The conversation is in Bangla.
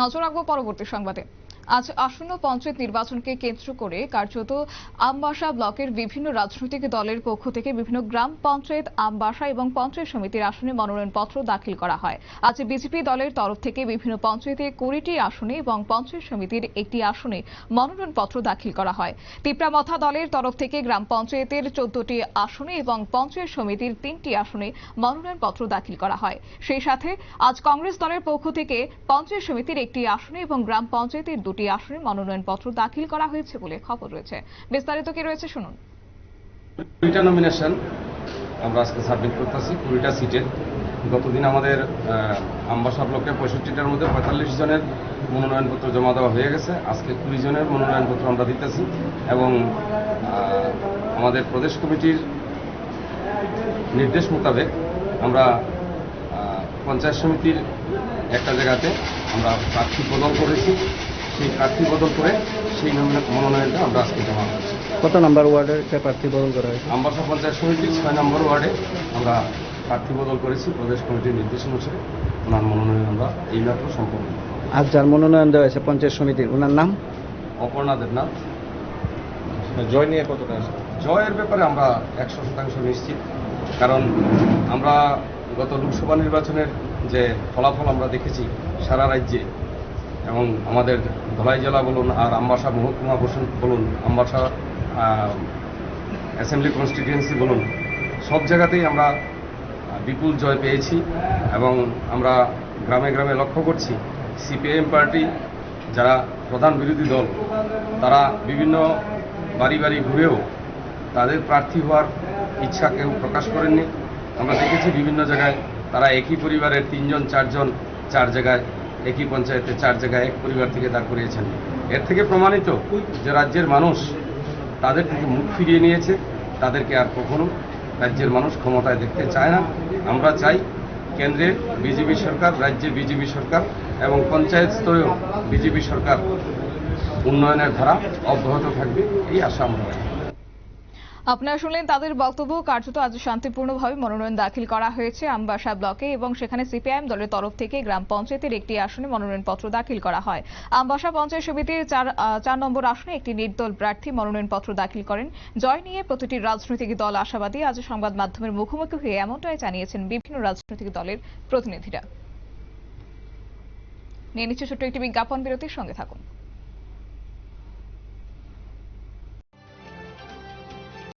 নজর রাখবো পরবর্তী সংবাদে। আজ আসন্ন পঞ্চায়েত নির্বাচনকে কেন্দ্র করে কার্যত আমবাসা ব্লকের বিভিন্ন রাজনৈতিক দলের পক্ষ থেকে বিভিন্ন গ্রাম পঞ্চায়েত, আমবাসা এবং পঞ্চায়েত সমিতির আসনে মনোনয়নপত্র দাখিল করা হয়। আজ বিজেপি দলের তরফ থেকে বিভিন্ন পঞ্চায়েতে 20টি আসনে এবং পঞ্চায়েত সমিতির একটি আসনে মনোনয়নপত্র দাখিল করা হয়। তিপ্রামথা দলের তরফ থেকে গ্রাম পঞ্চায়েতের 14টি আসনে এবং পঞ্চায়েত সমিতির 3টি আসনে মনোনয়নপত্র দাখিল করা হয়। সেই সাথে আজ কংগ্রেস দলের পক্ষ থেকে পঞ্চায়েত সমিতির একটি আসনে এবং গ্রাম পঞ্চায়েতের 2টি আসনে মনোনয়নপত্র দাখিল করা হয়েছে বলে খবর রয়েছে। বিস্তারিত কি রয়েছে শুনুন। 20টা নমিনেশন আমরা আজকে সাবমিট করতেছি 20টা সিটের। গতদিন আমাদের আমবাসা ব্লকে 65টার মধ্যে 45 জনের মনোনয়নপত্র জমা দেওয়া হয়ে গেছে। আজকে 20 জনের মনোনয়নপত্র আমরা দিতেছি এবং আমাদের প্রদেশ কমিটির নির্দেশ মোতাবেক আমরা পঞ্চায়েত সমিতির একটা জায়গাতে আমরা প্রার্থী বদল করেছি। সেই প্রার্থী বদল করে সেই মনোনয়নটা আমরা আজকে জমা করছি। কত নম্বর ওয়ার্ডে প্রার্থী বদল করা হয়েছে? আমবাসা পঞ্চায়েত সমিতির 6 নম্বর ওয়ার্ডে আমরা প্রার্থী বদল করেছি। প্রদেশ কমিটির নির্দেশ অনুসারে ওনার মনোনয়ন আমরা এইমাত্র সম্পন্ন। আজ যার মনোনয়ন দেওয়া হয়েছে পঞ্চায়েত সমিতির, ওনার নাম অপর্ণা দেবনাথ। জয় নিয়ে কতটা? জয়ের ব্যাপারে আমরা 100% নিশ্চিত, কারণ আমরা গত লোকসভা নির্বাচনের যে ফলাফল আমরা দেখেছি সারা রাজ্যে এবং আমাদের ধলাই জেলা বলুন আর আমবাসা মহকুমা বলুন, আমবাসা অ্যাসেম্বলি কনস্টিটিউয়েন্সি বলুন, সব জায়গাতেই আমরা বিপুল জয় পেয়েছি। এবং আমরা গ্রামে গ্রামে লক্ষ্য করছি সিপিআইএম পার্টি যারা প্রধান বিরোধী দল তারা বিভিন্ন বাড়ি বাড়ি ঘুরেও তাদের প্রার্থী হওয়ার ইচ্ছা কেউ প্রকাশ করেননি। আমরা দেখেছি বিভিন্ন জায়গায় তারা একই পরিবারের 3 জন 4 জন 4 জায়গায়, একই পঞ্চায়েতে 4 জায়গায় এক পরিবার থেকে দাঁড় করিয়েছেন। এর থেকে প্রমাণিত যে রাজ্যের মানুষ তাদের থেকে মুখ ফিরিয়ে নিয়েছে, তাদেরকে আর কখনো রাজ্যের মানুষ ক্ষমতায় দেখতে চায় না। আমরা চাই কেন্দ্রে বিজেপি সরকার, রাজ্যে বিজেপি সরকার এবং পঞ্চায়েত স্তরেও বিজেপি সরকার উন্নয়নের ধারা অব্যাহত থাকবে, এই আশা আমরা রাখি। আপনারা শুনলেন তাদের বক্তব্য। কার্যত আজ শান্তিপূর্ণভাবে মনোনয়ন দাখিল করা হয়েছে আমবাসা ব্লকে এবং সেখানে সিপিআইএম দলের তরফ থেকে গ্রাম পঞ্চায়েতের একটি আসনে মনোনয়নপত্র দাখিল করা হয়। আমবাসা পঞ্চায়েত সমিতির 4 নম্বর আসনে একটি নির্দল প্রার্থী মনোনয়নপত্র দাখিল করেন। জয় নিয়ে প্রতিটি রাজনৈতিক দল আশাবাদী। আজ সংবাদ মাধ্যমের মুখোমুখি হয়ে এমনটাই জানিয়েছেন বিভিন্ন রাজনৈতিক দলের প্রতিনিধিরা। নিয়ে নিচ্ছে ছোট্ট একটি বিজ্ঞাপন বিরতির সঙ্গে থাকুন।